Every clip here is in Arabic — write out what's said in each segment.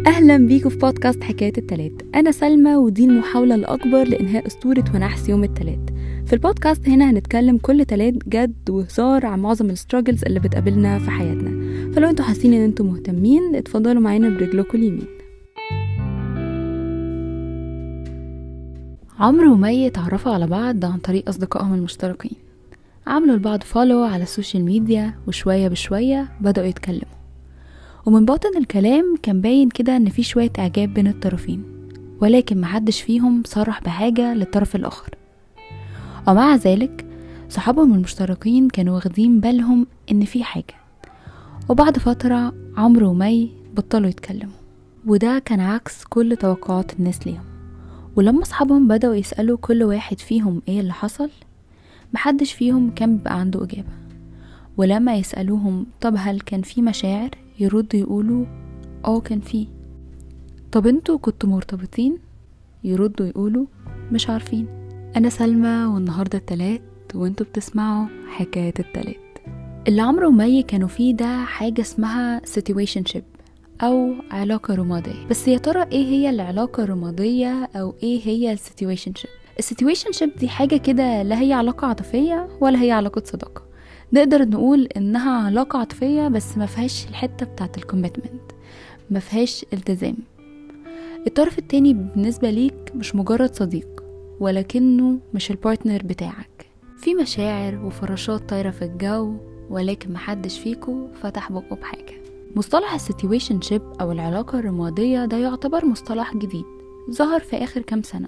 أهلا بيكم في بودكاست حكاية التلات. أنا سلمى ودي المحاولة الأكبر لإنهاء أسطورة ونحس يوم التلات. في البودكاست هنا هنتكلم كل تلات جد وهزار عن معظم الستراجلز اللي بتقابلنا في حياتنا، فلو انتوا حاسين ان انتوا مهتمين اتفضلوا معانا برجلكم اليمين. عمرو ومي اتعرفوا على بعض عن طريق أصدقائهم المشتركين، عملوا لبعض فولو على السوشيال ميديا وشوية بشوية بدأوا يتكلموا، ومن باطن الكلام كان باين كده ان في شوية اعجاب بين الطرفين، ولكن محدش فيهم صرح بحاجة للطرف الاخر. ومع ذلك صحابهم المشتركين كانوا واخدين بالهم ان في حاجة، وبعد فترة عمرو ومي بطلوا يتكلموا، وده كان عكس كل توقعات الناس ليهم. ولما صحابهم بدأوا يسألوا كل واحد فيهم ايه اللي حصل، محدش فيهم كان بيبقى عنده اجابة. ولما يسألوهم طب هل كان في مشاعر، يردوا يقولوا كان فيه. طب انتوا كنتوا مرتبطين؟ يردوا يقولوا مش عارفين. انا سلمى والنهاردة التلات وانتوا بتسمعوا حكاية التلات. اللي عمرو ومي كانوا فيه ده حاجة اسمها situationship او علاقة رمادية. بس يا ترى ايه هي العلاقة الرمادية او ايه هي situationship؟ situationship دي حاجة كده لا هي علاقة عاطفية ولا هي علاقة صداقة. نقدر نقول انها علاقة عاطفية بس ما فيهاش الحتة بتاعت الكوميتمنت، ما فيهاش التزام. الطرف التاني بالنسبة ليك مش مجرد صديق، ولكنه مش البارتنر بتاعك. في مشاعر وفراشات طايرة في الجو، ولكن محدش فيكو فتح بقه بحاجة. مصطلح السيتويشنشيب او العلاقة الرمادية ده يعتبر مصطلح جديد ظهر في اخر كام سنة،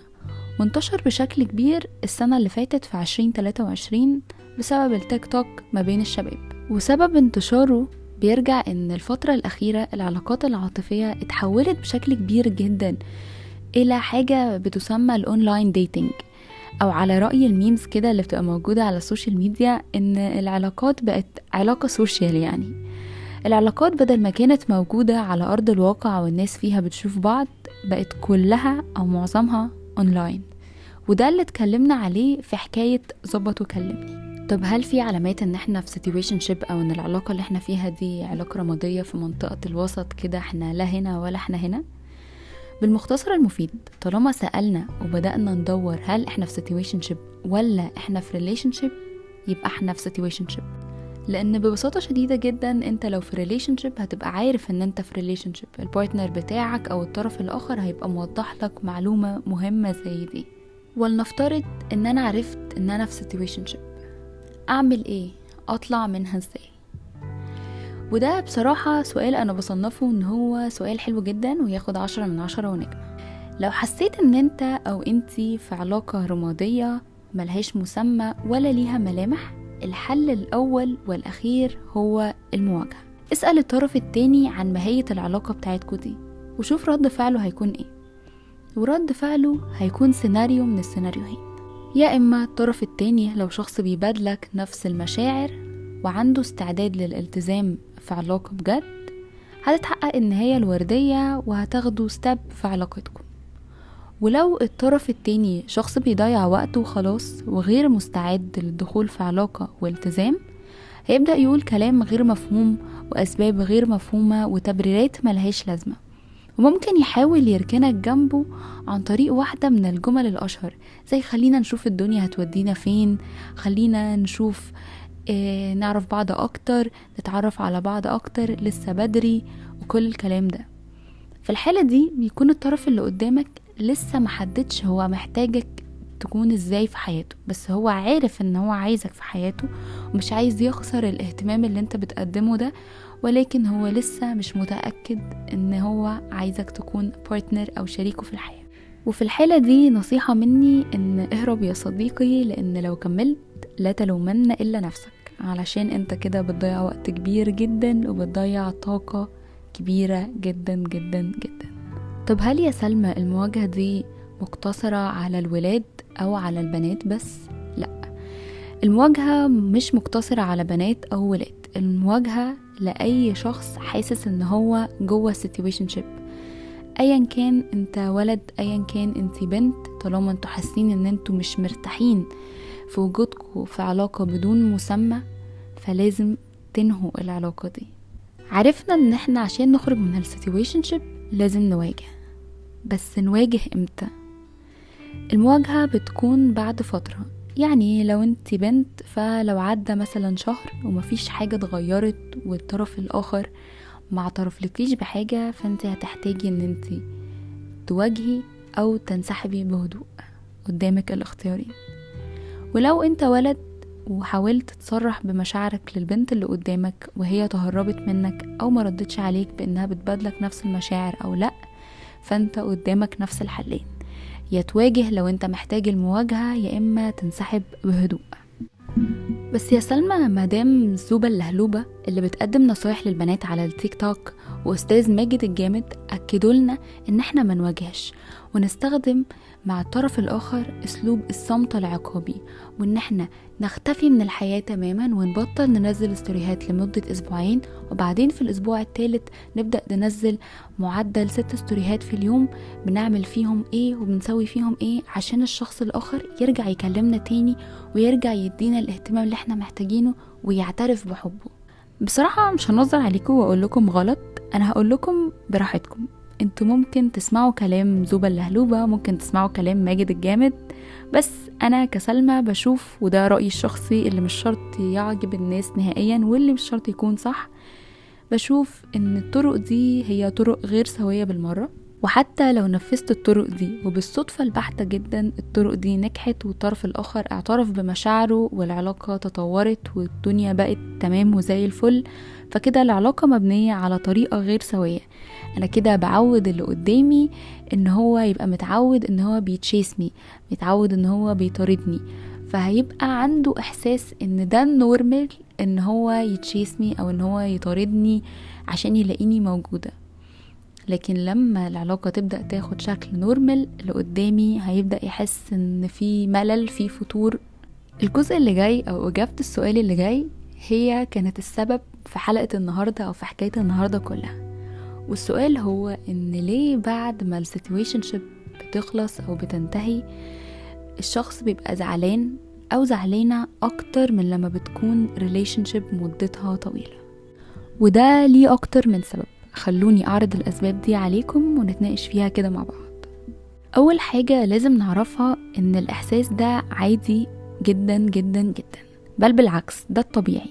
وانتشر بشكل كبير السنة اللي فاتت في 2023 بسبب التيك توك ما بين الشباب. وسبب انتشاره بيرجع ان الفترة الأخيرة العلاقات العاطفية اتحولت بشكل كبير جدا إلى حاجة بتسمى الأونلاين ديتينج، أو على رأي الميمز كده اللي بتبقى موجودة على السوشيال ميديا إن العلاقات بقت علاقة سوشيال. يعني العلاقات بدل ما كانت موجودة على أرض الواقع والناس فيها بتشوف بعض، بقت كلها أو معظمها أونلاين. وده اللي اتكلمنا عليه في حكاية ظبط وكلمني. طب هل في علامات ان احنا في situationship او ان العلاقة اللي احنا فيها دي علاقة رمادية في منطقة الوسط كده، احنا لا هنا ولا احنا هنا؟ بالمختصر المفيد، طالما سألنا وبدأنا ندور هل احنا في situationship ولا احنا في relationship، يبقى احنا في situationship. لان ببساطة شديدة جدا انت لو في relationship هتبقى عارف ان انت في relationship، البارتنر بتاعك او الطرف الاخر هيبقى موضح لك معلومة مهمة زي دي. ولنفترض ان انا عرفت ان انا في situationship، اعمل ايه؟ اطلع منها ازاي؟ وده بصراحة سؤال انا بصنفه ان هو سؤال حلو جدا وياخد 10 من 10 ونجمة. لو حسيت ان انت او انتي في علاقة رمادية ملهاش مسمى ولا ليها ملامح، الحل الاول والاخير هو المواجهة. اسأل الطرف التاني عن ماهية العلاقة بتاعتكو دي، وشوف رد فعله هيكون ايه. ورد فعله هيكون سيناريو من السيناريوهين، يا إما الطرف التاني لو شخص بيبادلك نفس المشاعر وعنده استعداد للالتزام في علاقة بجد، هتتحقق النهاية الوردية وهتاخدوا ستيب في علاقتكم. ولو الطرف التاني شخص بيضيع وقته وخلاص وغير مستعد للدخول في علاقة والتزام، هيبدأ يقول كلام غير مفهوم وأسباب غير مفهومة وتبريرات ملهاش لازمة، وممكن يحاول يركنك جنبه عن طريق واحدة من الجمل الأشهر زي خلينا نشوف الدنيا هتودينا فين، خلينا نشوف نعرف بعض أكتر، نتعرف على بعض أكتر، لسه بدري، وكل الكلام ده. في الحالة دي بيكون الطرف اللي قدامك لسه محددش هو محتاجك تكون ازاي في حياته، بس هو عارف ان هو عايزك في حياته ومش عايز يخسر الاهتمام اللي انت بتقدمه ده، ولكن هو لسه مش متأكد ان هو عايزك تكون بارتنر او شريكه في الحياة. وفي الحالة دي نصيحة مني ان اهرب يا صديقي، لان لو كملت لا تلومن الا نفسك، علشان انت كده بتضيع وقت كبير جدا وبتضيع طاقة كبيرة جدا جدا جدا. طب هل يا سلمى المواجهة دي مقتصرة على الولاد او على البنات بس؟ لا، المواجهة مش مقتصرة على بنات او ولاد، المواجهة لأي شخص حاسس ان هو جوه situationship، ايا كان انت ولد ايا كان انت بنت. طالما انتوا حاسين ان انتوا مش مرتاحين في وجودكم في علاقة بدون مسمى، فلازم تنهوا العلاقة دي. عرفنا ان احنا عشان نخرج من السيتويشنشيب لازم نواجه. بس نواجه امتى؟ المواجهة بتكون بعد فترة. يعني لو انت بنت، فلو عدى مثلا شهر ومفيش حاجة اتغيرت والطرف الآخر ما اعترفلكيش بحاجة، فانت هتحتاجي ان انت تواجهي او تنسحبي بهدوء. قدامك الاختيارين. ولو انت ولد وحاولت تصرح بمشاعرك للبنت اللي قدامك وهي تهربت منك او ما ردتش عليك بانها بتبادلك نفس المشاعر او لا، فانت قدامك نفس الحلين: يا تواجه لو انت محتاج المواجهة، يا اما تنسحب بهدوء. بس يا سلمى، مدام زوبة اللهلوبة اللي بتقدم نصايح للبنات على التيك توك واستاذ ماجد الجامد اكدوا لنا ان احنا ما نواجهش ونستخدم مع الطرف الاخر اسلوب الصمت العقابي، وان احنا نختفي من الحياة تماما ونبطل ننزل ستوريهات لمدة اسبوعين، وبعدين في الاسبوع الثالث نبدأ ننزل معدل 6 ستوريهات في اليوم بنعمل فيهم ايه وبنسوي فيهم ايه عشان الشخص الاخر يرجع يكلمنا تاني ويرجع يدينا الاهتمام اللي احنا محتاجينه ويعترف بحبه. بصراحة مش هنظر عليكم واقول لكم غلط، انا هقول لكم براحتكم. انتوا ممكن تسمعوا كلام زوبة اللهلوبة، ممكن تسمعوا كلام ماجد الجامد، بس انا كسلمى بشوف، وده رأيي الشخصي اللي مش شرط يعجب الناس نهائيا واللي مش شرط يكون صح، بشوف ان الطرق دي هي طرق غير سوية بالمرة. وحتى لو نفذت الطرق دي وبالصدفة البحتة جدا الطرق دي نجحت والطرف الآخر اعترف بمشاعره والعلاقة تطورت والدنيا بقت تمام وزي الفل، فكده العلاقة مبنية على طريقة غير سوية. أنا كده بعود اللي قدامي إن هو يبقى متعود إن هو بيتشيسني، متعود إن هو بيطاردني، فهيبقى عنده إحساس إن ده النورمال إن هو يتشيسني أو إن هو يطاردني عشان يلاقيني موجودة. لكن لما العلاقة تبدأ تاخد شكل نورمال، اللي قدامي هيبدأ يحس ان في ملل، في فتور. الجزء اللي جاي او اجابة السؤال اللي جاي هي كانت السبب في حلقة النهاردة او في حكاية النهاردة كلها. والسؤال هو ان ليه بعد ما السيتويشن شيب بتخلص او بتنتهي الشخص بيبقى زعلان او زعلانة اكتر من لما بتكون ريليشن شيب مدتها طويلة؟ وده ليه اكتر من سبب. خلوني أعرض الأسباب دي عليكم ونتناقش فيها كده مع بعض. أول حاجة لازم نعرفها إن الإحساس ده عادي جدا جدا جدا، بل بالعكس ده الطبيعي.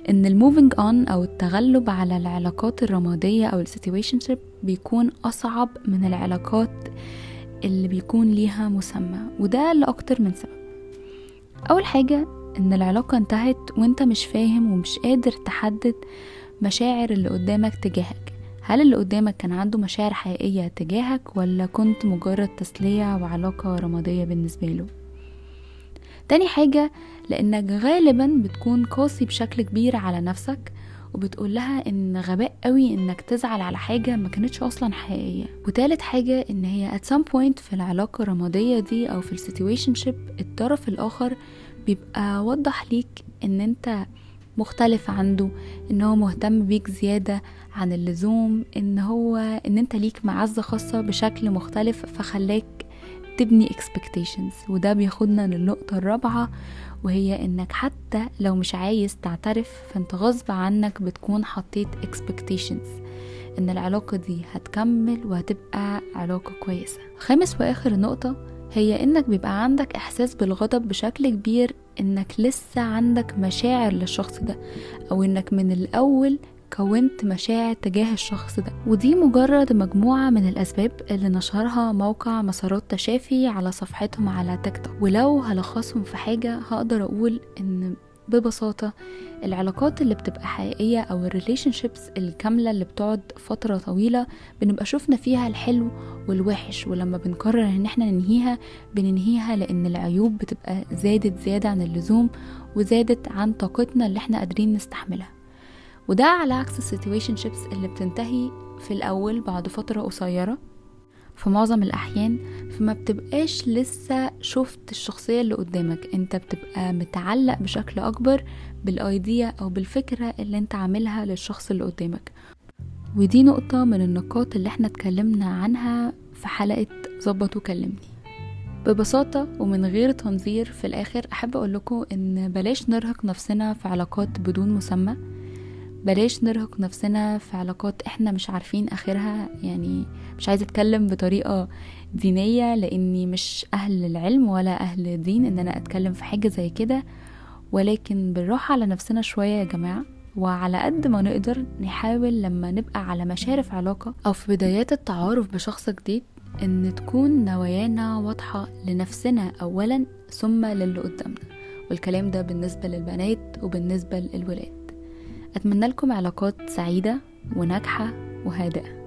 إن الموفينج أون أو التغلب على العلاقات الرمادية أو السيتويشنشيب بيكون أصعب من العلاقات اللي بيكون ليها مسمى، وده لأكتر من سبب. أول حاجة إن العلاقة انتهت وإنت مش فاهم ومش قادر تحدد مشاعر اللي قدامك تجاهك. هل اللي قدامك كان عنده مشاعر حقيقية تجاهك ولا كنت مجرد تسلية وعلاقة رمادية بالنسبة له؟ تاني حاجة لأنك غالبا بتكون قاسي بشكل كبير على نفسك وبتقول لها إن غباء قوي إنك تزعل على حاجة ما كانتش أصلا حقيقية. وتالت حاجة إن هي at some point في العلاقة الرمادية دي أو في السيتويشنشيب الطرف الآخر بيبقى وضح ليك إن أنت مختلف عنده، ان هو مهتم بيك زيادة عن اللزوم، ان انت ليك معزة خاصة بشكل مختلف، فخلاك تبني expectations. وده بياخدنا للنقطة الرابعة، وهي انك حتى لو مش عايز تعترف فانت غصب عنك بتكون حطيت expectations ان العلاقة دي هتكمل وهتبقى علاقة كويسة. خامس واخر نقطة هي انك بيبقى عندك احساس بالغضب بشكل كبير انك لسه عندك مشاعر للشخص ده، او انك من الاول كونت مشاعر تجاه الشخص ده. ودي مجرد مجموعة من الاسباب اللي نشرها موقع مسارات تشافي على صفحتهم على تيك توك. ولو هلخصهم في حاجة هقدر اقول ان ببساطة العلاقات اللي بتبقى حقيقية او الريليشن شيبس الكاملة اللي بتقعد فترة طويلة بنبقى شفنا فيها الحلو والوحش، ولما بنقرر ان احنا بننهيها لان العيوب بتبقى زادت زيادة عن اللزوم وزادت عن طاقتنا اللي احنا قادرين نستحملها. وده على عكس السيتويشن شيبس اللي بتنتهي في الاول بعد فترة قصيرة في معظم الأحيان، فما بتبقاش لسه شفت الشخصية اللي قدامك، انت بتبقى متعلق بشكل أكبر بالأيديا أو بالفكرة اللي انت عاملها للشخص اللي قدامك. ودي نقطة من النقاط اللي احنا اتكلمنا عنها في حلقة ظبط وكلمني. ببساطة ومن غير تنظير، في الآخر أحب أقول لكم إن بلاش نرهق نفسنا في علاقات بدون مسمى، بلاش نرهق نفسنا في علاقات احنا مش عارفين اخرها. يعني مش عايزة اتكلم بطريقة دينية لاني مش اهل العلم ولا اهل الدين ان انا اتكلم في حاجة زي كده، ولكن بالراحة على نفسنا شوية يا جماعة. وعلى قد ما نقدر نحاول لما نبقى على مشارف علاقة او في بدايات التعارف بشخص جديد ان تكون نوايانا واضحة لنفسنا اولا ثم للي قدامنا. والكلام ده بالنسبة للبنات وبالنسبة للولاد. أتمنى لكم علاقات سعيدة وناجحة وهادئة.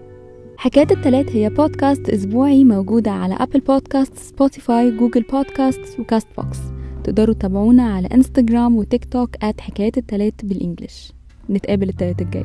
حكاية التلات هي بودكاست أسبوعي موجودة على أبل بودكاست، سبوتيفاي، جوجل بودكاست وكاست بوكس. تقدروا تتابعونا على انستجرام وتيك توك @حكاية التلات بالإنجليش. نتقابل التلات الجاي.